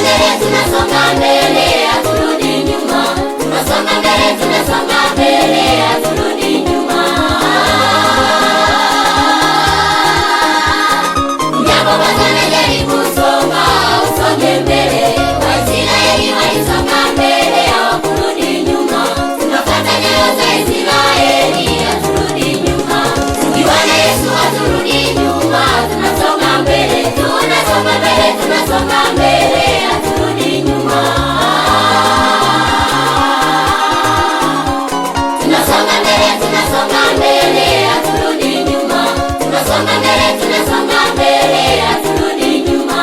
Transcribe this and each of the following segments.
mbele, tunasonga mbele, haturudi nyuma. Tunasonga mbele, tunasonga mbele, haturudi nyuma. Ujapokuwa unajaribu kusonga, usonge mbele. Waisraeli walisonga mbele, hawakurudi nyuma. Tunafuata nyayo za Israeli, haturudi nyuma. Tukiwa na Yesu haturudi nyuma. Tunasonga mbele, tunasonga mbele, tunasonga mbele, haturudi nyuma. Tunasonga mbele, tunasonga mbele, haturudi nyuma. Tunasonga mbele, tunasonga mbele, haturudi nyuma.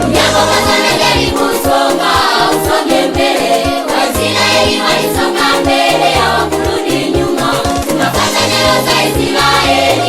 Ujapokuwa unajaribu kusonga, usonge mbele. Waisraeli walisonga mbele, hawakurudi nyuma. Tunafuata nyayo za Israeli.